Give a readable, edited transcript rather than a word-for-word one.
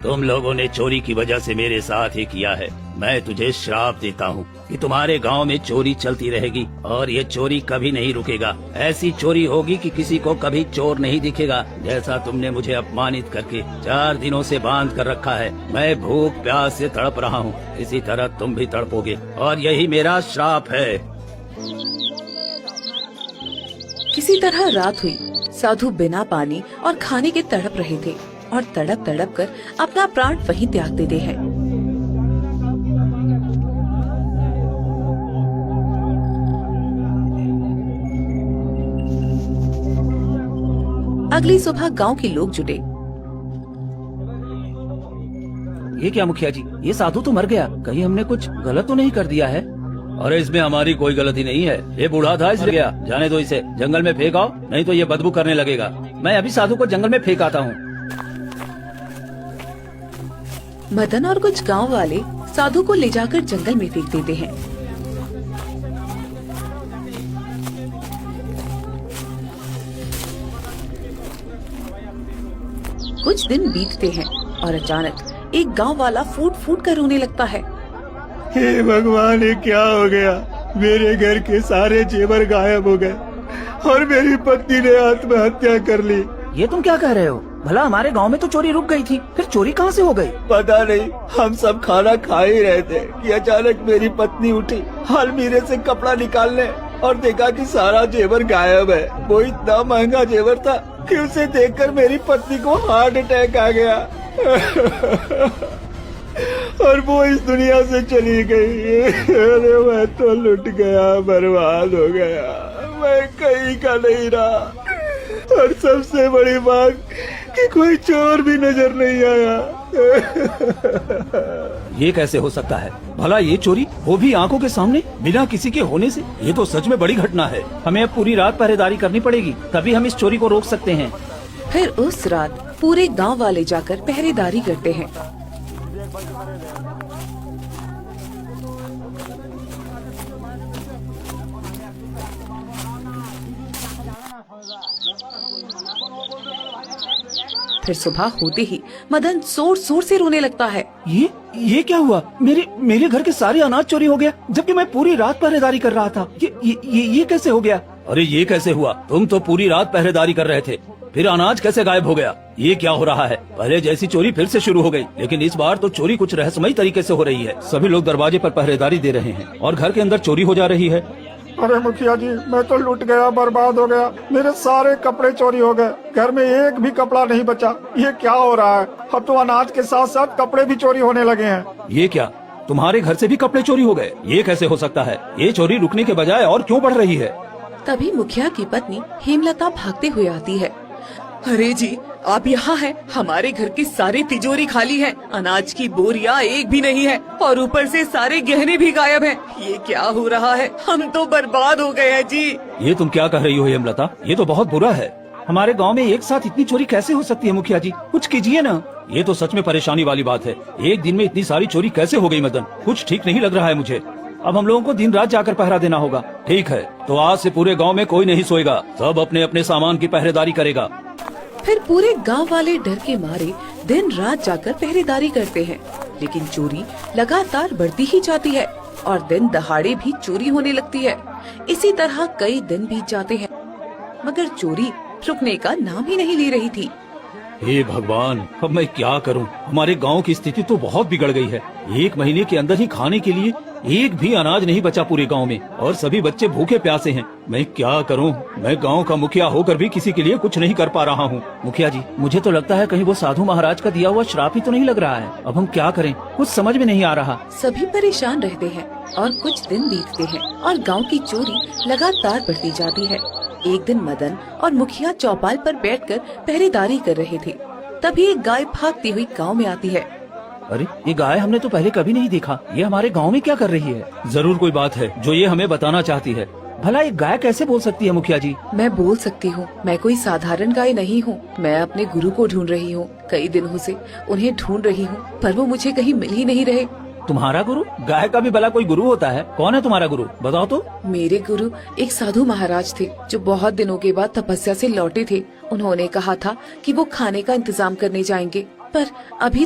तुम लोगों ने चोरी की वजह से मेरे साथ ही किया है। मैं तुझे श्राप देता हूँ कि तुम्हारे गांव में चोरी चलती रहेगी और ये चोरी कभी नहीं रुकेगा। ऐसी चोरी होगी कि किसी को कभी चोर नहीं दिखेगा। जैसा तुमने मुझे अपमानित करके 4 दिनों से बांध कर रखा है, मैं भूख प्यास से तड़प रहा हूँ, इसी तरह तुम भी तड़पोगे और यही मेरा श्राप है। किसी तरह रात हुई। साधु बिना पानी और खाने के तड़प रहे थे और तड़प तड़प कर अपना प्राण वहीं त्याग देते हैं। अगली सुबह गांव के लोग जुटे। ये क्या मुखिया जी, ये साधु तो मर गया, कहीं हमने कुछ गलत तो नहीं कर दिया है? अरे इसमें हमारी कोई गलती नहीं है, ये बूढ़ा था इसलिए गया। जाने दो इसे, जंगल में फेंक आओ, नहीं तो ये बदबू करने लगेगा। मैं अभी साधु को जंगल में फेंक आता हूँ। मदन और कुछ गांव वाले साधु को ले जाकर जंगल में फेंक देते हैं। कुछ दिन बीतते हैं और अचानक एक गांव वाला फूट फूट कर रोने लगता है। हे भगवान, ये क्या हो गया? मेरे घर के सारे जेवर गायब हो गए और मेरी पत्नी ने आत्महत्या कर ली। ये तुम क्या कह रहे हो? भला हमारे गांव में तो चोरी रुक गई थी, फिर चोरी कहाँ से हो गई? पता नहीं, हम सब खाना खा ही रहे थे कि अचानक मेरी पत्नी उठी अलमीरे से कपड़ा निकालने और देखा कि सारा जेवर गायब है। वो इतना महंगा जेवर था कि उसे देखकर मेरी पत्नी को हार्ट अटैक आ गया और वो इस दुनिया से चली गई। अरे मैं तो लुट गया, बर्बाद हो गया, मैं कहीं का नहीं रहा। और सबसे बड़ी बात कि कोई चोर भी नजर नहीं आया। ये कैसे हो सकता है? भला ये चोरी, वो भी आंखों के सामने, बिना किसी के होने से? ये तो सच में बड़ी घटना है। हमें अब पूरी रात पहरेदारी करनी पड़ेगी, तभी हम इस चोरी को रोक सकते हैं। फिर उस रात पूरे गांव वाले जाकर पहरेदारी करते हैं। फिर सुबह होते ही मदन जोर जोर से रोने लगता है। ये क्या हुआ? मेरे घर के सारे अनाज चोरी हो गया, जबकि मैं पूरी रात पहरेदारी कर रहा था। ये कैसे हो गया? अरे ये कैसे हुआ? तुम तो पूरी रात पहरेदारी कर रहे थे, फिर अनाज कैसे गायब हो गया? ये क्या हो रहा है? पहले जैसी चोरी फिर से शुरू हो गई, लेकिन इस बार तो चोरी कुछ रहस्यमयी तरीके से हो रही है। सभी लोग दरवाजे पर पहरेदारी दे रहे हैं और घर के अंदर चोरी हो जा रही है। अरे मुखिया जी, मैं तो लुट गया, बर्बाद हो गया। मेरे सारे कपड़े चोरी हो गए, घर में एक भी कपड़ा नहीं बचा। ये क्या हो रहा है? अब तो अनाज के साथ साथ कपड़े भी चोरी होने लगे हैं। ये क्या, तुम्हारे घर से भी कपड़े चोरी हो गए? ये कैसे हो सकता है? ये चोरी रुकने के बजाय और क्यों बढ़ रही है? तभी मुखिया की पत्नी हेमलता भागते हुए आती है। अरे जी, आप यहाँ हैं? हमारे घर की सारी तिजोरी खाली है, अनाज की बोरियां एक भी नहीं है और ऊपर से सारे गहने भी गायब हैं। ये क्या हो रहा है? हम तो बर्बाद हो गए हैं जी। ये तुम क्या कह रही हो हेमलता? ये तो बहुत बुरा है। हमारे गांव में एक साथ इतनी चोरी कैसे हो सकती है? मुखिया जी, कुछ कीजिए ना। ये तो सच में परेशानी वाली बात है। एक दिन में इतनी सारी चोरी कैसे हो गई? मदन, कुछ ठीक नहीं लग रहा है मुझे। अब हम लोगों को दिन रात जाकर पहरा देना होगा। ठीक है, तो आज से पूरे गांव में कोई नहीं सोएगा, सब अपने अपने सामान की पहरेदारी करेगा। फिर पूरे गांव वाले डर के मारे दिन रात जाकर पहरेदारी करते हैं, लेकिन चोरी लगातार बढ़ती ही जाती है और दिन दहाड़े भी चोरी होने लगती है। इसी तरह कई दिन बीत जाते हैं, मगर चोरी रुकने का नाम ही नहीं ले रही थी। हे भगवान, अब मैं क्या करूं? हमारे गांव की स्थिति तो बहुत बिगड़ गई है। 1 महीने के अंदर ही खाने के लिए एक भी अनाज नहीं बचा पूरे गांव में और सभी बच्चे भूखे प्यासे हैं। मैं क्या करूं? मैं गांव का मुखिया होकर भी किसी के लिए कुछ नहीं कर पा रहा हूं। मुखिया जी, मुझे तो लगता है कहीं वो साधु महाराज का दिया हुआ श्राप ही तो नहीं लग रहा है। अब हम क्या करें? कुछ समझ में नहीं आ रहा। सभी परेशान रहते हैं और कुछ दिन बीतते हैं और गाँव की चोरी लगातार बढ़ती जाती है। एक दिन मदन और मुखिया चौपाल पर बैठकर पहरेदारी कर रहे थे, तभी एक गाय भागती हुई गांव में आती है। अरे, ये गाय हमने तो पहले कभी नहीं देखा। ये हमारे गांव में क्या कर रही है? जरूर कोई बात है जो ये हमें बताना चाहती है। भला एक गाय कैसे बोल सकती है? मुखिया जी, मैं बोल सकती हूँ, मैं कोई साधारण गाय नहीं हूँ। मैं अपने गुरु को ढूंढ रही हूँ, कई दिनों से उन्हें ढूंढ रही हूँ, पर वो मुझे कहीं मिल ही नहीं रहे। तुम्हारा गुरु? गाय का भी भला कोई गुरु होता है? कौन है तुम्हारा गुरु, बताओ तो। मेरे गुरु एक साधु महाराज थे जो बहुत दिनों के बाद तपस्या से लौटे थे। उन्होंने कहा था कि वो खाने का इंतजाम करने जाएंगे, पर अभी